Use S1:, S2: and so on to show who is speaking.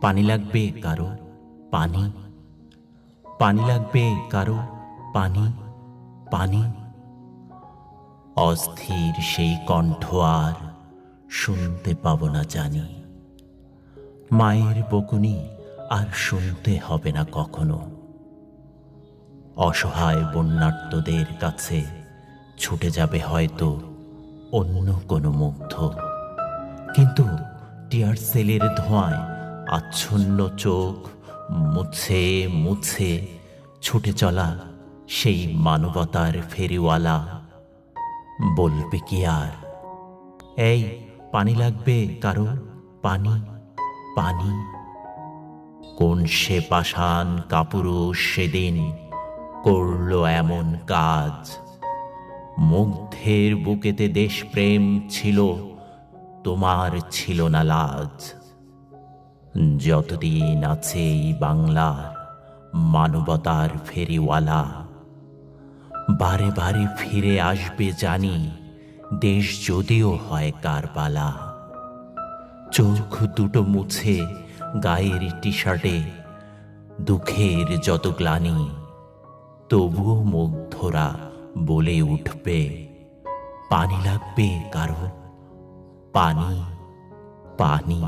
S1: পানি লাগবে কারো পানি, পানি লাগবে কারো পানি, পানি। অস্থির সেই কণ্ঠ আর শুনতে পাবো না জানি, মায়ের বকুনি আর শুনতে হবে না কখনো। অসহায় বন্যার্তদের কাছে ছুটে যাবে হয়তো অন্য কোনো মুগ্ধ, কিন্তু টিয়ার সেলের ধোঁয়ায় আচ্ছন্ন চোখ মুছে মুছে ছুটে চলা সেই মানবতার ফেরিওয়ালা বলবে কি আর, এই পানি লাগবে কারো পানি, পানি। কোন সে পাষাণ কাপুরুষ সেদিন করলো এমন কাজ, মুগ্ধের বুকেতে দেশপ্রেম ছিল, তোমার ছিল না লাজ। যতদিন আছে এই বাংলার মানবতার ফেরিওয়ালা, বারে বারে ফিরে আসবে জানি, দেশ যদিও হয় কারবালা। চোখ দুটো মুছে গায়ের টি শার্টে দুঃখের যত গ্লানি, তবুও মুগ্ধরা বলে উঠবে পানি লাগবে কারো পানি, পানি।